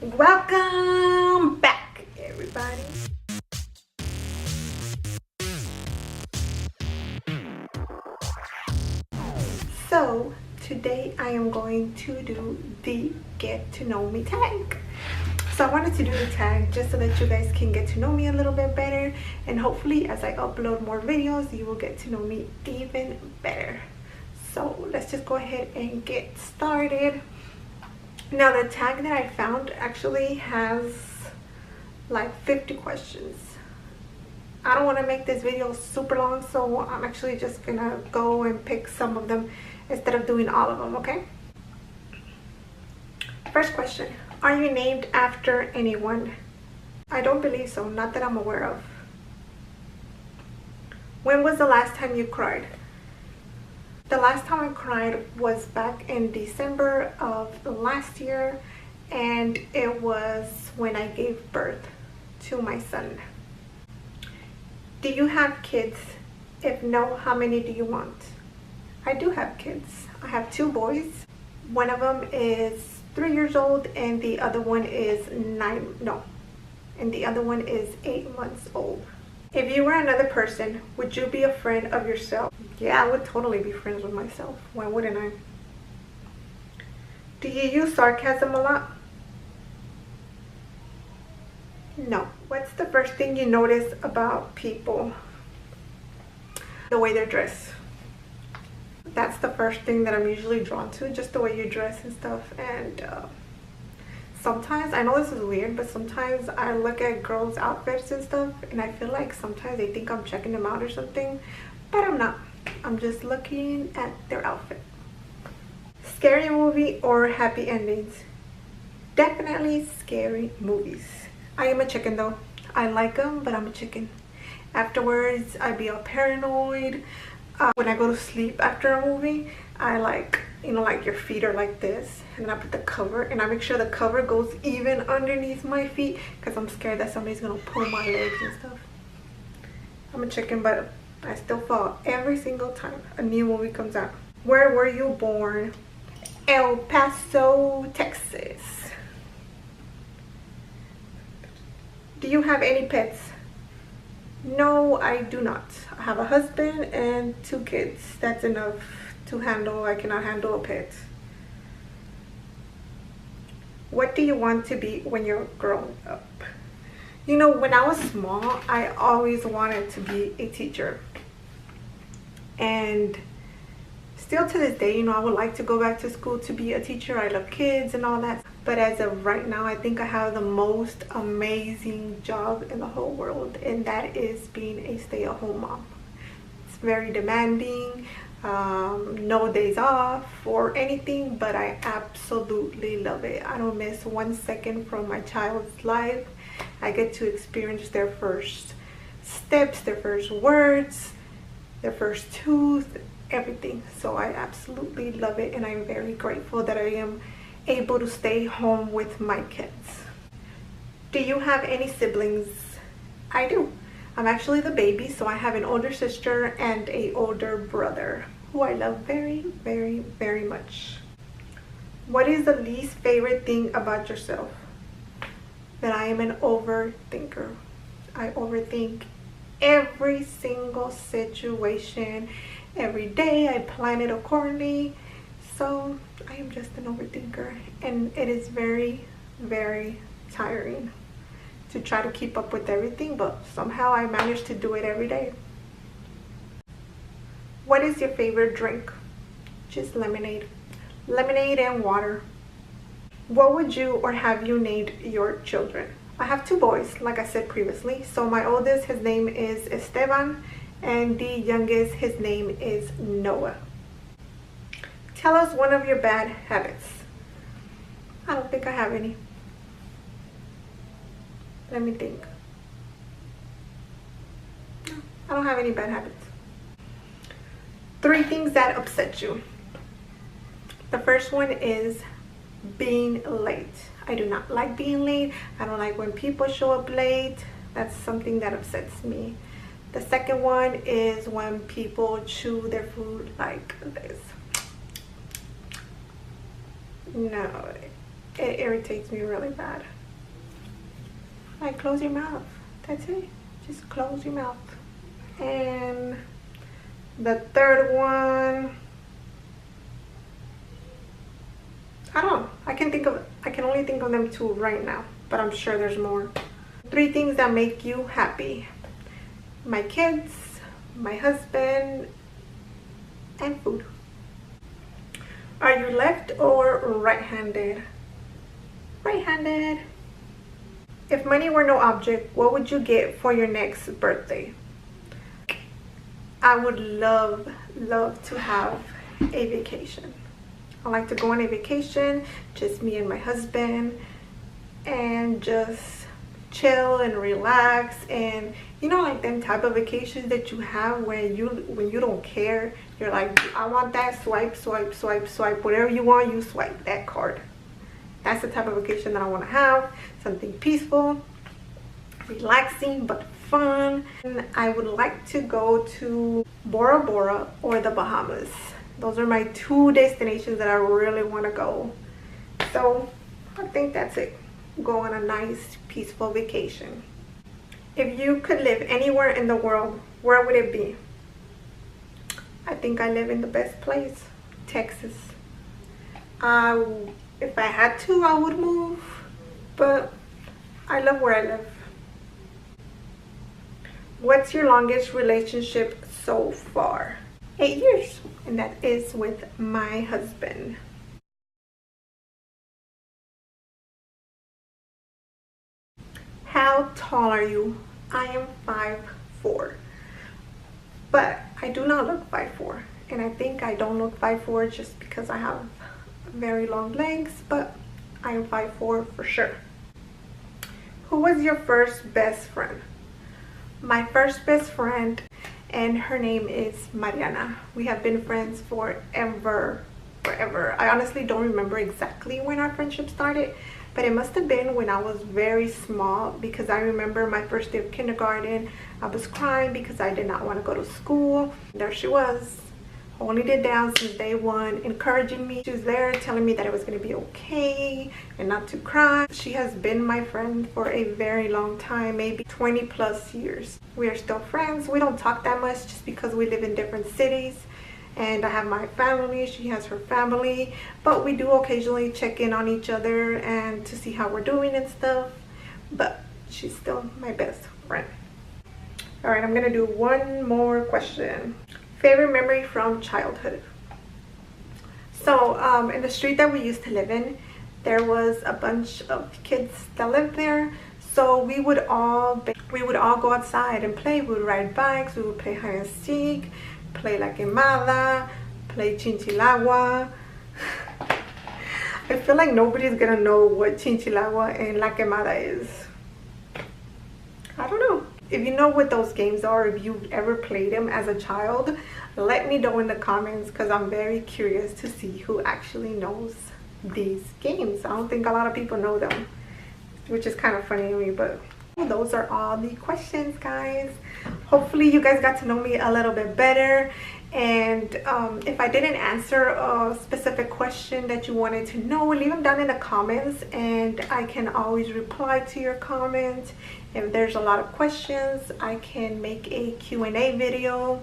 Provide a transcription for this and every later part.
Welcome back, everybody. So today I am going to do the get to know me tag. So I wanted to do the tag just so that you guys can get to know me a little bit better, and hopefully as I upload more videos you will get to know me even better. So let's just go ahead and get started. Now the tag that I found actually has like 50 questions. I don't want to make this video super long, so I'm actually just gonna go and pick some of them instead of doing all of them, okay? First question, are you named after anyone? I don't believe so, not that I'm aware of. When was the last time you cried? The last time I cried was back in December of last year, and it was when I gave birth to my son. Do you have kids? If no, how many do you want? I do have kids. I have two boys. One of them is 3 years old and the other one is 8 months old. If you were another person, would you be a friend of yourself? Yeah, I would totally be friends with myself. Why wouldn't I? Do you use sarcasm a lot? No. What's the first thing you notice about people? The way they're dressed. That's the first thing that I'm usually drawn to, just the way you dress and stuff. And sometimes, I know this is weird, but sometimes I look at girls' outfits and stuff and I feel like sometimes they think I'm checking them out or something, but I'm not. I'm just looking at their outfit. Scary movie or happy endings? Definitely scary movies. I am a chicken though. I like them, but I'm a chicken. Afterwards, I be all paranoid. When I go to sleep after a movie, I like, like your feet are like this, and then I put the cover, and I make sure the cover goes even underneath my feet because I'm scared that somebody's gonna pull my legs and stuff. I'm a chicken, but I still fall every single time a new movie comes out. Where were you born? El Paso, Texas. Do you have any pets? No, I do not. I have a husband and 2 kids. That's enough to handle. I cannot handle a pet. What do you want to be when you're grown up? When I was small, I always wanted to be a teacher. And still to this day, I would like to go back to school to be a teacher. I love kids and all that. But as of right now, I think I have the most amazing job in the whole world, and that is being a stay-at-home mom. It's very demanding, no days off or anything, but I absolutely love it. I don't miss 1 second from my child's life. I get to experience their first steps, their first words, their first tooth, everything. So I absolutely love it, and I'm very grateful that I am able to stay home with my kids. Do you have any siblings? I do. I'm actually the baby, so I have an older sister and an older brother who I love very, very, very much. What is the least favorite thing about yourself? That I am an overthinker. I overthink every single situation. Every day I plan it accordingly. So I am just an overthinker, and it is very, very tiring to try to keep up with everything, but somehow I manage to do it every day. What is your favorite drink? Just lemonade. Lemonade and water. What would you or have you named your children? I have 2 boys, like I said previously. So my oldest, his name is Esteban, and the youngest, his name is Noah. Tell us one of your bad habits. I don't think I have any. Let me think. No, I don't have any bad habits. 3 things that upset you. The first one is being late. I do not like being late. I don't like when people show up late. That's something that upsets me. The second one is when people chew their food like this. No, It irritates me really bad. Like, close your mouth. That's it. Just close your mouth. And the third one, I don't know. I can only think of them two right now, but I'm sure there's more. 3 things that make you happy: my kids, my husband, and food. Are you left or right-handed? Right-handed. If money were no object, what would you get for your next birthday? I would love to have a vacation. I like to go on a vacation, just me and my husband, and just chill and relax. And you know, like them type of vacations that you have when you don't care. You're like, I want that, swipe, swipe, swipe, swipe. Whatever you want, you swipe that card. That's the type of vacation that I want to have. Something peaceful, relaxing, but fun. And I would like to go to Bora Bora or the Bahamas. Those are my 2 destinations that I really want to go. So I think that's it. Go on a nice, peaceful vacation. If you could live anywhere in the world, where would it be? I think I live in the best place, Texas. If I had to, I would move, but I love where I live. What's your longest relationship so far? 8 years, and that is with my husband. How tall are you? I am 5'4", but I do not look 5'4", and I think I don't look 5'4" just because I have very long legs, but I am 5'4" for sure. Who was your first best friend? My first best friend, and her name is Mariana. We have been friends forever. I honestly don't remember exactly when our friendship started, but it must have been when I was very small, because I remember my first day of kindergarten, I was crying because I did not want to go to school. There she was, holding it down since day one, encouraging me. She was there telling me that it was going to be okay and not to cry. She has been my friend for a very long time, maybe 20 plus years. We are still friends. We don't talk that much just because we live in different cities, and I have my family, she has her family, but we do occasionally check in on each other and to see how we're doing and stuff. But she's still my best friend. All right, I'm gonna do one more question. Favorite memory from childhood. So in the street that we used to live in, there was a bunch of kids that lived there. So we would all go outside and play. We would ride bikes, we would play hide and seek, play la quemada, play chinchilagua. I feel like nobody's gonna know what chinchilagua and la quemada is. I don't know. If you know what those games are, if you've ever played them as a child, let me know in the comments, because I'm very curious to see who actually knows these games. I don't think a lot of people know them, which is kind of funny to me. But those are all the questions, guys. Hopefully you guys got to know me a little bit better. And if I didn't answer a specific question that you wanted to know, leave them down in the comments, and I can always reply to your comments. If there's a lot of questions, I can make a Q&A video.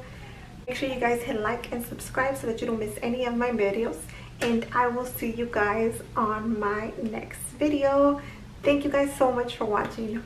Make sure you guys hit like and subscribe so that you don't miss any of my videos, and I will see you guys on my next video. Thank you guys so much for watching.